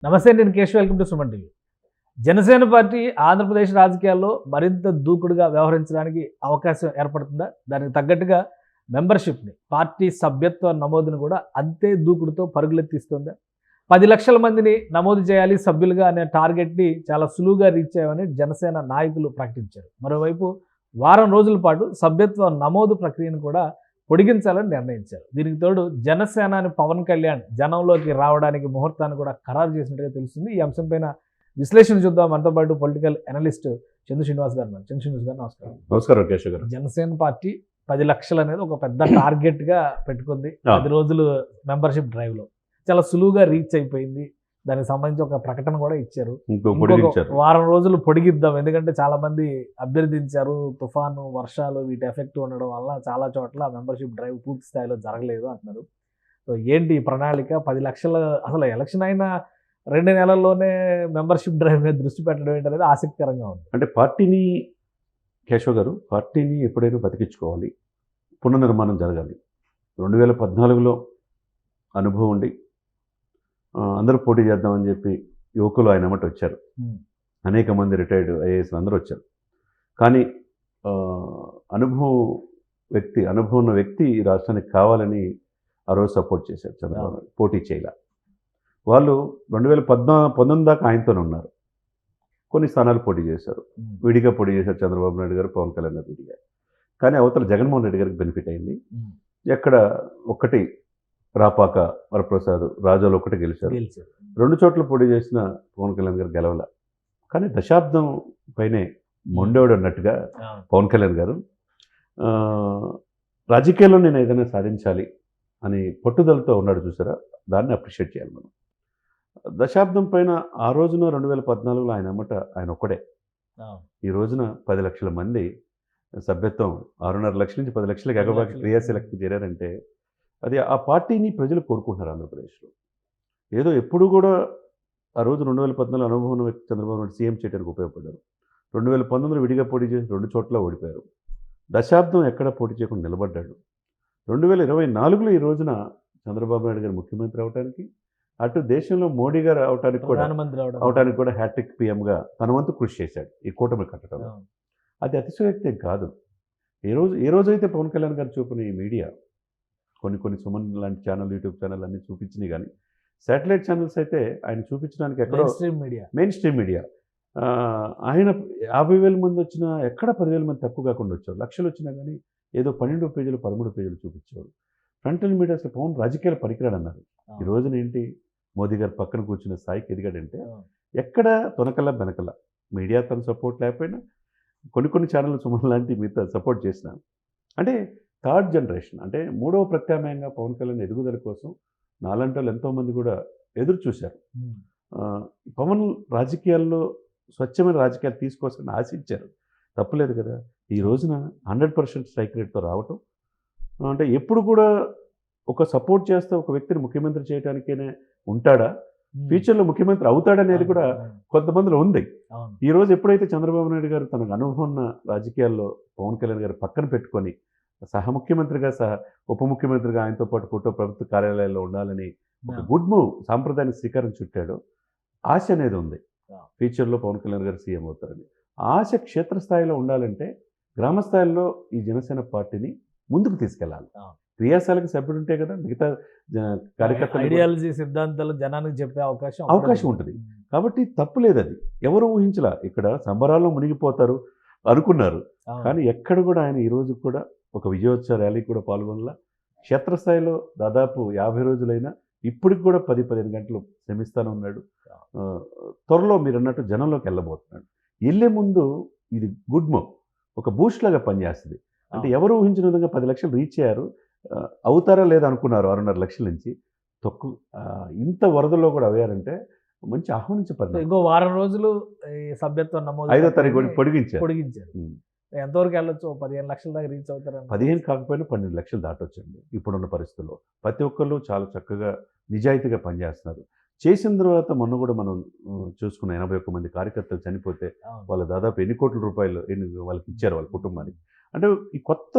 నమస్తే, నేను Keshav. Welcome to Suman TV. Janasena party Andhra Pradesh రాజకీయాల్లో మరింత దూకుడుగా వ్యవహరించడానికి అవకాశం ఏర్పడుతుందా? దానికి తగ్గట్టుగా మెంబర్షిప్ని, పార్టీ సభ్యత్వ నమోదును కూడా అంతే దూకుడుతో పరుగులెత్తిస్తుందా? 10 లక్షల మందిని నమోదు చేయాలి సభ్యులుగా అనే టార్గెట్ని చాలా సులువుగా రీచ్ అయ్యామని జనసేన నాయకులు ప్రకటించారు. మరోవైపు వారం రోజుల పాటు సభ్యత్వ నమోదు ప్రక్రియను కూడా పొడిగించాలని నిర్ణయించారు. దీనికి తోడు జనసేనాని పవన్ కళ్యాణ్ జనంలోకి రావడానికి ముహూర్తాన్ని కూడా ఖరారు చేసినట్టుగా తెలుస్తుంది. ఈ అంశంపైన విశ్లేషణ చూద్దాం. మనతో పాటు పొలిటికల్ అనలిస్ట్ చందు శ్రీనివాస్ గారు ఉన్నారు. చందు శ్రీనివాస్ గారు నమస్కారం. నమస్కారం కేశవ్ గారు. జనసేన పార్టీ 10 లక్షలు అనేది ఒక పెద్ద టార్గెట్గా పెట్టుకుంది. 10 రోజులు మెంబర్షిప్ డ్రైవ్లో చాలా సులువుగా రీచ్ అయిపోయింది. దానికి సంబంధించి ఒక ప్రకటన కూడా ఇచ్చారు. వారం రోజులు పొడిగిద్దాం, ఎందుకంటే చాలా మంది అభ్యర్థించారు. తుఫాను, వర్షాలు వీటి ఎఫెక్ట్ ఉండడం వల్ల చాలా చోట్ల మెంబర్షిప్ డ్రైవ్ పూర్తి స్థాయిలో జరగలేదు అంటున్నారు. సో ఏంటి ఈ ప్రణాళిక? 10 లక్షల అసలు ఎలక్షన్ అయిన 2 నెలల్లోనే మెంబర్షిప్ డ్రైవ్ మీద దృష్టి పెట్టడం ఏంటనేది ఆసక్తికరంగా ఉంది. అంటే పార్టీని, కేశవ్ గారు, పార్టీని ఎప్పుడైనా బతికించుకోవాలి, పునర్నిర్మాణం జరగాలి. 2014లో అనుభవం ఉండి అందరూ పోటీ చేద్దామని చెప్పి యువకులు ఆయన ఎమ్మటి వచ్చారు. అనేక మంది రిటైర్డ్ ఐఏఎస్లు అందరూ వచ్చారు. కానీ అనుభవం ఉన్న వ్యక్తి ఈ రాష్ట్రానికి కావాలని ఆ రోజు సపోర్ట్ చేశారు. చంద్రబాబు నాయుడు పోటీ చేయాల. వాళ్ళు 2019 దాకా ఆయనతోనే ఉన్నారు. కొన్ని స్థానాలు పోటీ చేశారు, విడిగా పోటీ చేశారు. చంద్రబాబు నాయుడు గారు, పవన్ కళ్యాణ్ గారు విడిగా. కానీ అవతల జగన్మోహన్ రెడ్డి గారికి బెనిఫిట్ అయింది. ఎక్కడ ఒక్కటి రాపాక, వరప్రసాద్, రాజోలు ఒకటి గెలిచారు. 2 చోట్ల పోటీ చేసిన పవన్ కళ్యాణ్ గారు గెలవల. కానీ దశాబ్దం పైనే మొండేవాడు అన్నట్టుగా పవన్ కళ్యాణ్ గారు రాజకీయాల్లో నేను ఏదైనా సాధించాలి అని పట్టుదలతో ఉన్నాడు. చూసారా, దాన్ని అప్రిషియేట్ చేయాలి మనం. దశాబ్దం పైన ఆ రోజున 2014లో ఆయన అమ్మట ఆయన ఒక్కడే. ఈ రోజున 10 లక్షల మంది సభ్యత్వం, 6.5 లక్షల నుంచి 10 లక్షలకు ఎగబాకి క్రియాశీలకి చేరారంటే అది ఆ పార్టీని ప్రజలు కోరుకుంటున్నారు ఆంధ్రప్రదేశ్లో. ఏదో ఎప్పుడు కూడా ఆ రోజు 2014 అనుభవం ఉన్న వ్యక్తి చంద్రబాబు నాయుడు సీఎం చేయడానికి ఉపయోగపడ్డారు. 2019లో విడిగా పోటీ చేసి 2 చోట్ల ఓడిపోయారు. దశాబ్దం ఎక్కడ పోటీ చేయకుండా నిలబడ్డాడు. 2024లో ఈ రోజున చంద్రబాబు నాయుడు గారు ముఖ్యమంత్రి అవడానికి, అటు దేశంలో మోడీ గారు అవడానికి కూడా హ్యాట్రిక్ పీఎంగా తన వంతు కృషి చేశాడు ఈ కూటమి కట్టడంలో. అది అతిశయోక్తి కాదు. ఏ రోజైతే పవన్ కళ్యాణ్ గారు చూపిన ఈ మీడియా, కొన్ని సుమన్ లాంటి ఛానల్, యూట్యూబ్ ఛానల్ అన్నీ చూపించినాయి. కానీ శాటిలైట్ ఛానల్స్ అయితే ఆయన చూపించడానికి ఎక్కడో మెయిన్ స్ట్రీమ్ మీడియా ఆయన 50,000 మంది వచ్చినా ఎక్కడ 10,000 మంది తక్కువ కాకుండా వచ్చారు. లక్షలు వచ్చినా కానీ ఏదో 12 పేజీలు 13 పేజీలు చూపించేవారు. ఫ్రంటల్ మీడియాస్లో పవన్ రాజకీయాలు పనికిరాడు అన్నారు. ఈ రోజున ఏంటి, మోదీ గారు పక్కన కూర్చున్న స్థాయికి ఎదిగాడంటే ఎక్కడ తొనకల్లా బెనకల్లా మీడియా తన సపోర్ట్ లేకపోయినా కొన్ని ఛానల్ సుమన్ లాంటి మిగతా సపోర్ట్ చేసిన, అంటే థర్డ్ జనరేషన్, అంటే 3వ ప్రత్యామ్నాయంగా పవన్ కళ్యాణ్ ఎదుగుదల కోసం నాలాంటి వాళ్ళు ఎంతోమంది కూడా ఎదురు చూశారు. పవన్ రాజకీయాల్లో స్వచ్ఛమైన రాజకీయాలు తీసుకోవాల్సిన ఆశించారు. తప్పులేదు కదా. ఈ రోజున 100% స్ట్రైక్ రేట్తో రావటం అంటే ఎప్పుడు కూడా ఒక సపోర్ట్ చేస్తే ఒక వ్యక్తిని ముఖ్యమంత్రి చేయడానికేనే ఉంటాడా, ఫ్యూచర్లో ముఖ్యమంత్రి అవుతాడనేది కూడా కొంతమందిలో ఉంది. ఈ రోజు ఎప్పుడైతే చంద్రబాబు నాయుడు గారు తనకు అనుభవం ఉన్న రాజకీయాల్లో పవన్ కళ్యాణ్ గారు పక్కన పెట్టుకొని సహ ముఖ్యమంత్రిగా, ఉప ముఖ్యమంత్రిగా ఆయనతో పాటు ప్రభుత్వ కార్యాలయాల్లో ఉండాలని ఒక గుడ్ మూవ్, సాంప్రదాయానికి శ్రీకారం చుట్టాడు. ఆశ అనేది ఉంది, ఫ్యూచర్లో పవన్ కళ్యాణ్ గారు సీఎం అవుతారని. ఆశ క్షేత్రస్థాయిలో ఉండాలంటే గ్రామ స్థాయిలో ఈ జనసేన పార్టీని ముందుకు తీసుకెళ్ళాలి. క్రియాశాలకు సభ్యుడు ఉంటే కదా మిగతా కార్యకర్తలు ఐడియాలజీ, సిద్ధాంతాలు జనానికి చెప్పే అవకాశం ఉంటుంది. కాబట్టి తప్పులేదు. అది ఎవరు ఊహించలా. ఇక్కడ సంబరాల్లో మునిగిపోతారు అనుకున్నారు. కానీ ఎక్కడ కూడా ఆయన ఈ రోజు కూడా ఒక విజయోత్సవ ర్యాలీ కూడా పాల్గొనలా. క్షేత్రస్థాయిలో దాదాపు 50 రోజులైనా ఇప్పటికి కూడా 10-15 గంటలు శ్రమిస్తానే ఉన్నాడు. త్వరలో మీరు అన్నట్టు జనంలోకి వెళ్ళబోతున్నాడు. వెళ్ళే ముందు ఇది గుడ్ మూవ్, ఒక బూస్ట్ లాగా పనిచేస్తుంది. అంటే ఎవరు ఊహించిన విధంగా 10 లక్షలు రీచ్ అయ్యారు. అవుతారా లేదా అనుకున్నారు 6.5 లక్షల నుంచి. తక్కువ ఇంత వరదల్లో కూడా అయ్యారంటే మంచి ఆహ్వానించబడ్డారు. ఇంకో వారం రోజులు సభ్యత్వం నమోదు 5వ తారీఖు పొడిగించారు. ఎంతవరకు వెళ్ళొచ్చు? 15 లక్షల దాకా రీచ్ అవుతారు. 15 కాకపోయినా 12 లక్షలు దాటొచ్చండి ఇప్పుడున్న పరిస్థితుల్లో. ప్రతి ఒక్కళ్ళు చాలా చక్కగా నిజాయితీగా పనిచేస్తున్నారు. చేసిన తర్వాత మొన్న కూడా మనం చూసుకున్న 81 మంది కార్యకర్తలు చనిపోతే వాళ్ళు దాదాపు ఎన్ని కోట్ల రూపాయలు వాళ్ళకి ఇచ్చారు వాళ్ళ కుటుంబానికి. అంటే ఈ కొత్త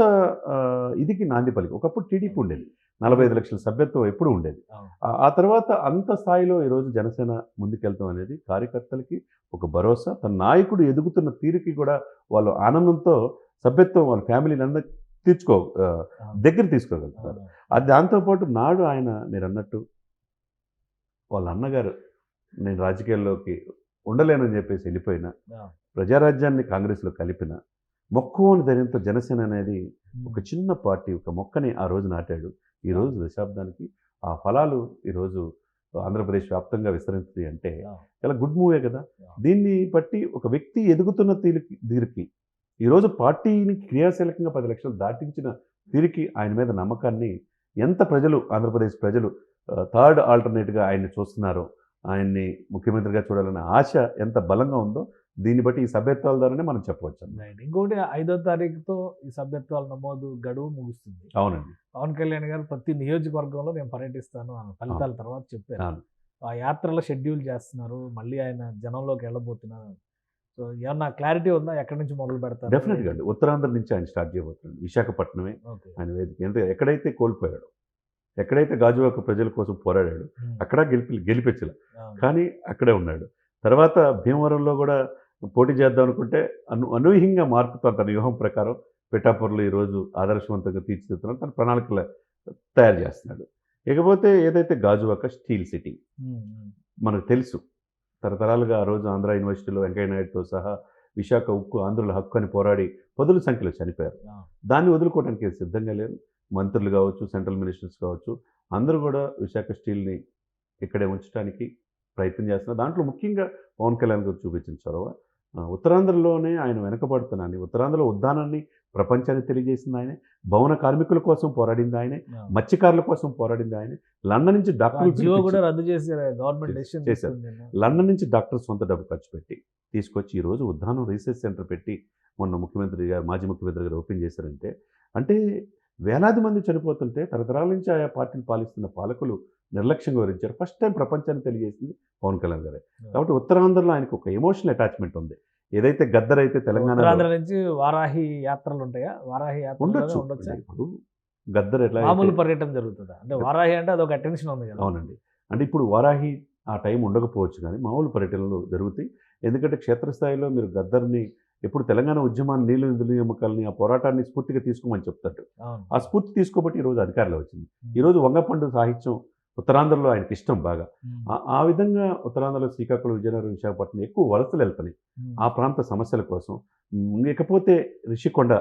ఇదికి నాంది పలికి. ఒకప్పుడు టీడీపీ ఉండేది, 45 లక్షల సభ్యత్వం ఎప్పుడు ఉండేది. అవును. ఆ తర్వాత అంత స్థాయిలో ఈరోజు జనసేన ముందుకెళ్తాం అనేది కార్యకర్తలకి ఒక భరోసా. తన నాయకుడు ఎదుగుతున్న తీరుకి కూడా వాళ్ళు ఆనందంతో సభ్యత్వం వాళ్ళ ఫ్యామిలీని అందరూ దగ్గర తీసుకోగలుగుతారు. అవును. అది దాంతోపాటు నాడు ఆయన మీరన్నట్టు వాళ్ళ అన్నగారు నేను రాజకీయాల్లోకి ఉండలేనని చెప్పేసి వెళ్ళిపోయిన, అవును. ప్రజారాజ్యాన్ని కాంగ్రెస్లో కలిపిన, మొక్కువని ధైర్యంతో జనసేన అనేది ఒక చిన్న పార్టీ, ఒక మొక్కని ఆ రోజు నాటాడు. ఈరోజు దశాబ్దానికి ఆ ఫలాలు ఈరోజు ఆంధ్రప్రదేశ్ వ్యాప్తంగా విస్తరించింది అంటే చాలా గుడ్ మూవే కదా. దీన్ని బట్టి ఒక వ్యక్తి ఎదుగుతున్న తీరుకి ఈరోజు పార్టీని క్రియాశీలకంగా 10 లక్షలు దాటించిన తీరుకి ఆయన మీద నమ్మకాన్ని ఎంత ప్రజలు, ఆంధ్రప్రదేశ్ ప్రజలు థర్డ్ ఆల్టర్నేట్గా ఆయన్ని చూస్తున్నారో, ఆయన్ని ముఖ్యమంత్రిగా చూడాలనే ఆశ ఎంత బలంగా ఉందో దీన్ని బట్టి ఈ సభ్యత్వాల ద్వారానే మనం చెప్పవచ్చు. ఇంకోటి 5వ తారీఖుతో ఈ సభ్యత్వాల నమోదు గడువు ముగుస్తుంది. అవునండి. పవన్ కళ్యాణ్ గారు ప్రతి నియోజకవర్గంలో నేను పర్యటిస్తాను అన్న ఫలితాల తర్వాత చెప్పారు. అవును. ఆ యాత్రలో షెడ్యూల్ చేస్తున్నారు, మళ్ళీ ఆయన జనంలోకి వెళ్ళబోతున్నారు. సో ఏమన్నా క్లారిటీ ఉందా, ఎక్కడి నుంచి మొదలు పెడతారు? డెఫినెట్గా అండి. ఉత్తరాంధ్ర నుంచి ఆయన స్టార్ట్ చేయబోతున్నాడు. విశాఖపట్నమే ఆయన వేదిక. ఎక్కడైతే కోల్పోయాడో, ఎక్కడైతే గాజువాక ప్రజల కోసం పోరాడాడు అక్కడ గెలిపించలే, కానీ అక్కడే ఉన్నాడు. తర్వాత భీమవరంలో కూడా పోటీ చేద్దాం అనుకుంటే అనూహ్యంగా మార్పుతో తన వ్యూహం ప్రకారం పిఠాపురంలో ఈరోజు ఆదర్శవంతంగా తీర్చిదిద్దుతున్నాడు, తన ప్రణాళికలు తయారు చేస్తున్నాడు. ఇకపోతే ఏదైతే గాజువాక స్టీల్ సిటీ మనకు తెలుసు, తరతరాలుగా ఆ రోజు ఆంధ్ర యూనివర్సిటీలో వెంకయ్య నాయుడుతో సహా విశాఖ ఉక్కు ఆంధ్రుల హక్కు అని పోరాడి పదుల సంఖ్యలో చనిపోయారు. దాన్ని వదులుకోవడానికి సిద్ధంగా లేరు. మంత్రులు కావచ్చు, సెంట్రల్ మినిస్టర్స్ కావచ్చు, అందరూ కూడా విశాఖ స్టీల్ని ఇక్కడే ఉంచడానికి ప్రయత్నం చేస్తున్నారు. దాంట్లో ముఖ్యంగా పవన్ కళ్యాణ్ గారు చూపించిన చొరవ ఉత్తరాంధ్రలోనే ఆయన వెనకబడుతున్నాన్ని, ఉత్తరాంధ్రలో ఉద్దానాన్ని ప్రపంచానికి తెలియజేసింది ఆయనే, భవన కార్మికుల కోసం పోరాడింది ఆయనే, మత్స్యకారుల కోసం పోరాడింది ఆయనే. లండన్ నుంచి డాక్టర్లు కూడా రద్దు చేశారు, గవర్నమెంట్ డెసిషన్ చేశారు. లండన్ నుంచి డాక్టర్ సొంత డబ్బు ఖర్చు పెట్టి తీసుకొచ్చి ఈరోజు ఉద్దానం రీసెర్చ్ సెంటర్ పెట్టి మొన్న ముఖ్యమంత్రి గారు, మాజీ ముఖ్యమంత్రి గారు ఓపెన్ చేశారంటే, అంటే వేలాది మంది చనిపోతుంటే తరతరాల నుంచి ఆయా పార్టీని పాలిస్తున్న పాలకులు నిర్లక్ష్యంగా వివరించారు. ఫస్ట్ టైం ప్రపంచాన్ని తెలియజేసింది పవన్ కళ్యాణ్ గారే. కాబట్టి ఉత్తరాంధ్రలో ఆయనకు ఒక ఎమోషనల్ అటాచ్మెంట్ ఉంది. ఏదైతే గద్దర్ అయితే తెలంగాణ నుంచి వారాహి యాత్రలు ఉంటాయా? వారాహి యాత్ర ఉండొచ్చు. ఇప్పుడు గద్దర్ ఎట్లా మామూలు పర్యటన జరుగుతుందా? అంటే వారాహి అంటే అదొక అటెన్షన్ ఉంది కదా. అవునండి. అంటే ఇప్పుడు వారాహి ఆ టైం ఉండకపోవచ్చు, కానీ మామూలు పర్యటనలు జరుగుతాయి. ఎందుకంటే క్షేత్రస్థాయిలో మీరు గద్దర్ని ఎప్పుడు తెలంగాణ ఉద్యమాన్ని, నీళ్ళు నిధుల నియామకాలని, ఆ పోరాటాన్ని స్ఫూర్తిగా తీసుకోమని చెప్తాడు. ఆ స్ఫూర్తి తీసుకోబట్టి ఈరోజు అధికారంలో వచ్చింది. ఈరోజు వంగపండు సాహిత్యం ఉత్తరాంధ్రలో ఆయనకి ఇష్టం బాగా. ఆ విధంగా ఉత్తరాంధ్రలో శ్రీకాకుళం, విజయనగరం, విశాఖపట్నం ఎక్కువ వలసలు వెళ్తున్నాయి ఆ ప్రాంత సమస్యల కోసం. ఇకపోతే రిషికొండ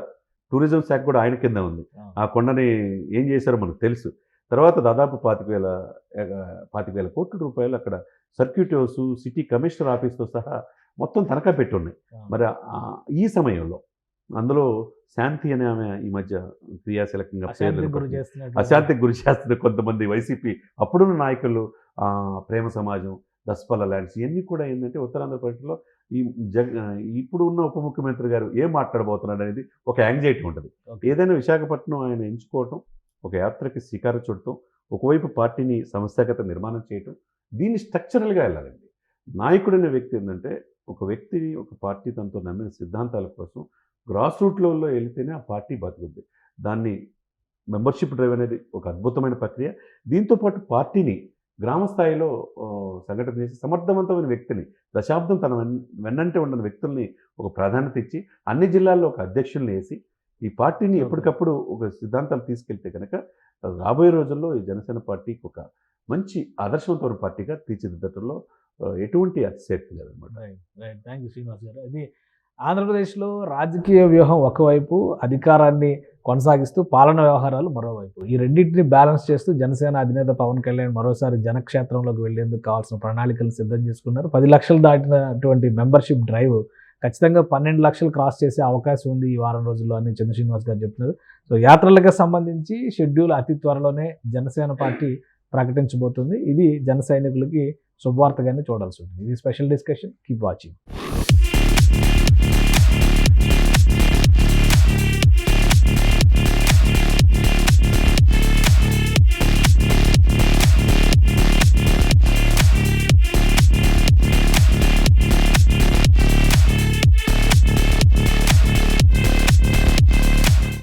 టూరిజం శాఖ కూడా ఆయన కింద ఉంది. ఆ కొండని ఏం చేశారో మనకు తెలుసు. తర్వాత దాదాపు 25,000 కోట్ల రూపాయలు అక్కడ సర్క్యూట్ హౌస్, సిటీ కమిషనర్ ఆఫీస్తో సహా మొత్తం తనఖా పెట్టి ఉన్నాయి. మరి ఈ సమయంలో అందులో శాంతి అనే ఆమె ఈ మధ్య క్రియాశీలకంగా అశాంతికి గురి చేస్తున్న కొంతమంది వైసీపీ అప్పుడున్న నాయకులు, ప్రేమ సమాజం, దస్పల్ల ల్యాండ్స్, ఇవన్నీ కూడా ఏంటంటే ఉత్తరాంధ్ర పర్యటనలో ఇప్పుడు ఉన్న ఉప ముఖ్యమంత్రి గారు ఏం మాట్లాడబోతున్నాడు అనేది ఒక యాంగ్జైటీ ఉంటుంది. ఏదైనా విశాఖపట్నం ఆయన ఎంచుకోవటం, ఒక యాత్రకి శ్రీకారం చుట్టడం, ఒకవైపు పార్టీని సంస్థాగత నిర్మాణం చేయటం, దీన్ని స్ట్రక్చరల్గా వెళ్ళాలండి. నాయకుడు అనే వ్యక్తి ఏంటంటే ఒక వ్యక్తిని, ఒక పార్టీ తనతో నమ్మిన సిద్ధాంతాల కోసం గ్రాస్ రూట్ లెవెల్లో వెళితేనే ఆ పార్టీ బతుకుద్ది. దాన్ని మెంబర్షిప్ డ్రైవ్ అనేది ఒక అద్భుతమైన ప్రక్రియ. దీంతోపాటు పార్టీని గ్రామ స్థాయిలో సంఘటన చేసి సమర్థవంతమైన వ్యక్తిని, దశాబ్దం తన వెన్నంటే ఉన్న వ్యక్తుల్ని ఒక ప్రాధాన్యత ఇచ్చి అన్ని జిల్లాల్లో ఒక అధ్యక్షుల్ని వేసి ఈ పార్టీని ఎప్పటికప్పుడు ఒక సిద్ధాంతాలు తీసుకెళ్తే కనుక రాబోయే రోజుల్లో ఈ జనసేన పార్టీకి ఒక మంచి ఆదర్శవంతమైన పార్టీగా తీర్చిదిద్దటంలో ఎటువంటి అతిశక్తి లేదనమాట. థ్యాంక్ యూ శ్రీనివాస్ గారు. ఇది ఆంధ్రప్రదేశ్లో రాజకీయ వ్యూహం ఒకవైపు, అధికారాన్ని కొనసాగిస్తూ పాలన వ్యవహారాలు మరోవైపు, ఈ రెండింటిని బ్యాలెన్స్ చేస్తూ జనసేన అధినేత పవన్ కళ్యాణ్ మరోసారి జనక్షేత్రంలోకి వెళ్లేందుకు కావాల్సిన ప్రణాళికలు సిద్ధం చేసుకున్నారు. 10 లక్షలు దాటినటువంటి మెంబర్షిప్ డ్రైవ్ ఖచ్చితంగా 12 లక్షలు క్రాస్ చేసే అవకాశం ఉంది ఈ వారం రోజుల్లో అని చంద్ర శ్రీనివాస్ గారు చెప్తున్నారు. సో యాత్రలకు సంబంధించి షెడ్యూల్ అతి త్వరలోనే జనసేన పార్టీ ప్రకటించబోతుంది. ఇది జన సైనికులకి శుభవార్తగానే చూడాల్సి ఉంటుంది. ఇది స్పెషల్ డిస్కషన్. Keep watching.